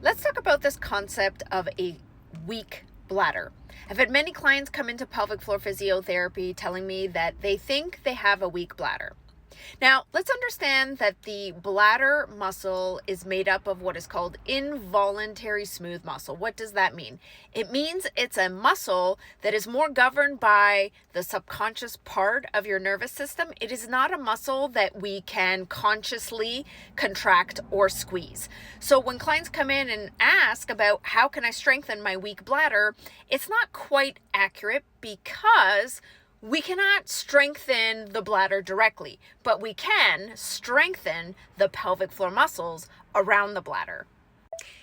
Let's talk about this concept of a weak bladder. I've had many clients come into pelvic floor physiotherapy telling me that they think they have a weak bladder. Now, let's understand that the bladder muscle is made up of what is called involuntary smooth muscle. What does that mean? It means it's a muscle that is more governed by the subconscious part of your nervous system. It is not a muscle that we can consciously contract or squeeze. So when clients come in and ask about how can I strengthen my weak bladder, it's not quite accurate because we cannot strengthen the bladder directly, but we can strengthen the pelvic floor muscles around the bladder.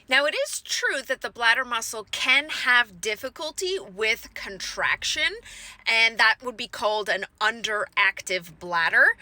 Now, it is true that the bladder muscle can have difficulty with contraction, and that would be called an underactive bladder.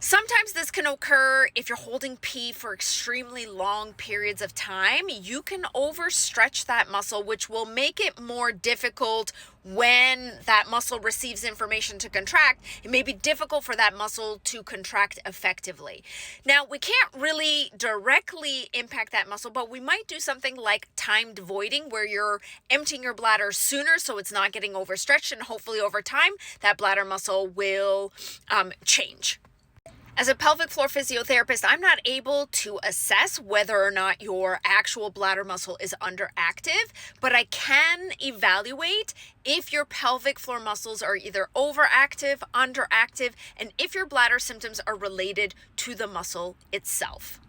Sometimes this can occur if you're holding pee for extremely long periods of time. You can overstretch that muscle, which will make it more difficult when that muscle receives information to contract. It may be difficult for that muscle to contract effectively. Now, we can't really directly impact that muscle, but we might do something like timed voiding, where you're emptying your bladder sooner so it's not getting overstretched, and hopefully over time that bladder muscle will change. As a pelvic floor physiotherapist, I'm not able to assess whether or not your actual bladder muscle is underactive, but I can evaluate if your pelvic floor muscles are either overactive, underactive, and if your bladder symptoms are related to the muscle itself.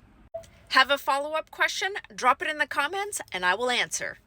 Have a follow-up question? Drop it in the comments and I will answer.